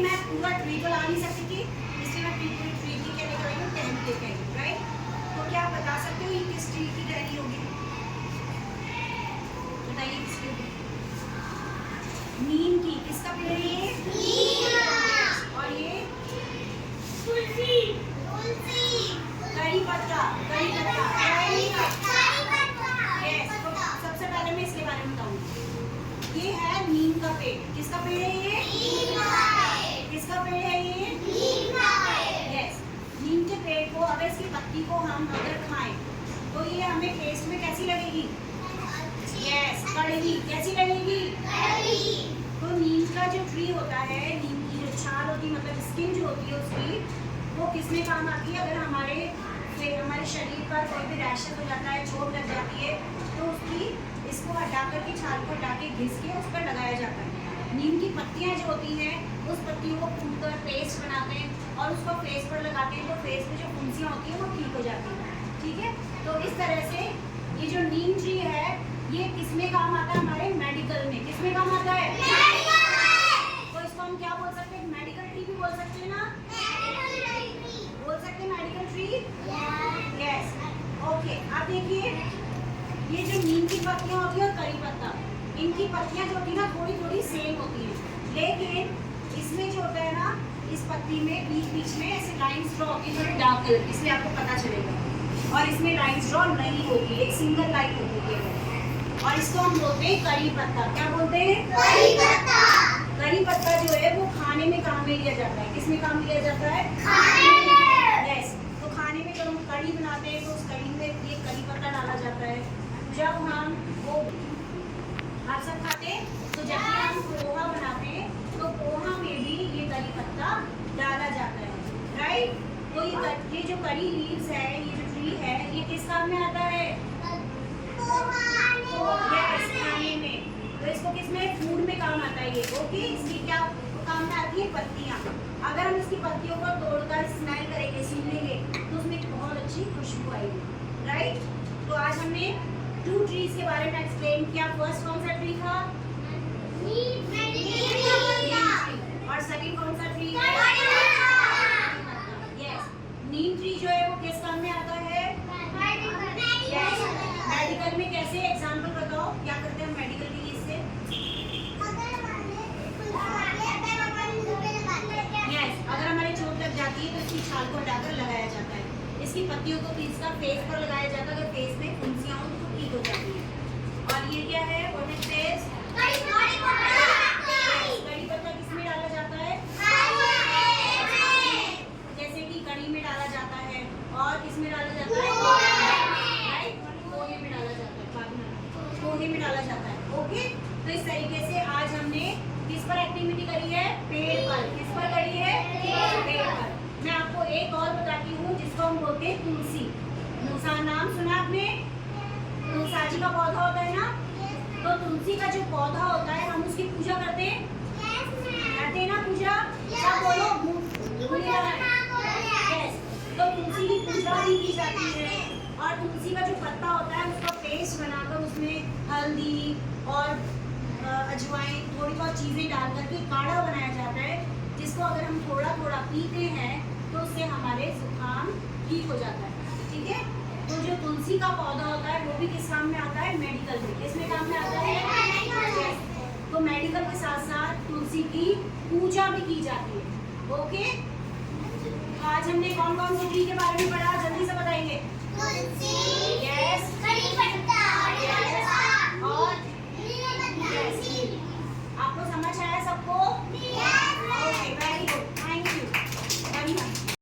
मैं पूरा ट्री तो ला नहीं सकती थी, इसलिए मैं ट्री की क्या लेकर आई हूँ, टहनी लेकर आई हूँ, राइट। तो क्या आप बता सकते हो ये किस ट्री की टहनी होगी? बताइए किसकी होगी? नीम की। किसका पेड़ है ये? नीम। और ये? तुलसी। तुलसी। कड़ी पत्ता। कड़ी पत्ता। यस। तो सबसे पहले मैं इसके बारे में बताऊंगी। ये है नीम का पेड़। किसका पेड़ है ये? नीम का पेड़। किसका पेड़ है ये? नीम का पेड़। यस। नीम के पेड़ को अगर इसकी पत्ती को हम अगर खाएं तो ये हमें टेस्ट में कैसी लगेगी? यस, कड़वी। कैसी लगेगी? कड़वी। तो नीम का जो ट्री होता है, नीम की जो छाल होती है, मतलब स्किन जो होती है उसकी, वो किसमें काम आती है? अगर हमारे शरीर पर कोई भी रैशेस हो जाता है, चोट लग जाती है, तो उसकी इसको हटा करके, छाल को हटा के घिस के उस पर लगाया जाता है। नीम की पत्तियां जो होती हैं, उस पत्तियों को कूटकर पेस्ट बनाते हैं और उसको फेस पर लगाते हैं, तो फेस में जो फुंसियाँ होती हैं वो ठीक हो जाती हैं। ठीक है। तो इस तरह से ये जो नीम ट्री है, ये किसमें काम आता है? हमारे मेडिकल में। किसमें काम आता है? तो इसको हम क्या बोल सकते हैं? मेडिकल ट्री भी बोल सकते हैं ना? बोल सकते हैं मेडिकल ट्री। यस। ओके, आप देखिए ये जो नीम की पत्तियां होती है और कड़ी पत्ता, इनकी पत्तियां जो होती है ना थोड़ी थोड़ी सेम होती है, लेकिन इसमें जो होता है ना, इस पत्ती में बीच बीच में ऐसे लाइंस ड्रॉ होती है, थोड़ी डार्क कलर, इसलिए आपको पता चलेगा। और इसमें लाइंस ड्रॉ नहीं होती, एक सिंगल लाइन होती है। और इसको हम बोलते हैं कड़ी पत्ता। क्या बोलते हैं? कड़ी पत्ता। कड़ी पत्ता जो है वो खाने में काम में लिया जाता है। किसमें काम लिया जाता है? खाने में। यस। तो खाने में जब हम कड़ी बनाते हैं तो उस कड़ी में ये कड़ी पत्ता डाला जाता है। जब हम वो आप सब खाते हैं, तो जब भी हम पोहा बनाते हैं तो पोहा में भी ये कड़ी पत्ता डाला जाता है, राइट। तो ये जो कड़ी लीव्स है, ये जो ट्री है, ये किस काम में आता है? यस, खाने में। तो इसको किसमें? फूड में काम आता है ये। ओके। इसकी क्या काम में आती है? पत्तियां। अगर हम इसकी पत्तियों को तोड़कर स्मेल करेंगे, सूंघेंगे, तो उसमें एक बहुत अच्छी खुशबू आएगी, राइट। तो आज हमने 2 ट्रीज के बारे में एक्सप्लेन किया। फर्स्ट कौन सा ट्री था? और सेकंड कौन सा ट्री है? यस। नीम ट्री जो है वो किस काम में आता है? मेडिकल में। कैसे? एग्जांपल बताओ, क्या करते हैं मेडिकल के लिए इससे? यस, अगर हमारी चोट लग जाती है तो इसकी छाल को हटाकर लगाया जाता है। इसकी पत्तियों को इसका फेस पर लगाया जाता है, अगर फेस में फुंसियां हो तो ठीक हो जाती है। और ये क्या है? What is this? कड़ी पत्ता किसमें डाला जाता है? जैसे कि कड़ी में डाला जाता है, और किसमें डाला जाता है? पोहे में डाला जाता है। ओके। तो इस तरीके से आज हमने किस पर एक्टिविटी करी है? पेड़ पर। किस पर करी है? पेड़ पर। मैं आपको एक और बताती हूँ जिसको हम बोलते हैं तुलसी। मूसा नाम सुना आपने? तुलसा जी का पौधा होता है ना, तो तुलसी का जो पौधा होता है हम उसकी पूजा करते हैं, करते हैं ना पूजा? क्या बोलो? यस। तो तुलसी की पूजा भी की जाती है, और तुलसी का जो पत्ता होता है उसका पेस्ट बनाकर उसमें हल्दी और अजवाइन, थोड़ी बहुत चीज़ें डाल करके काढ़ा बनाया जाता है, जिसको अगर हम थोड़ा थोड़ा पीते हैं तो उससे हमारे जुकाम ठीक हो जाता है। ठीक है। तो जो तुलसी का पौधा होता है वो भी किस काम में आता है? मेडिकल में। किसमें काम में आता है? तो मेडिकल के साथ साथ तुलसी की पूजा भी की जाती है। ओके। आज हमने कौन कौन सी ट्री के बारे में पढ़ा? जल्दी से बताइए। तुलसी, यस, कड़ी पत्ता,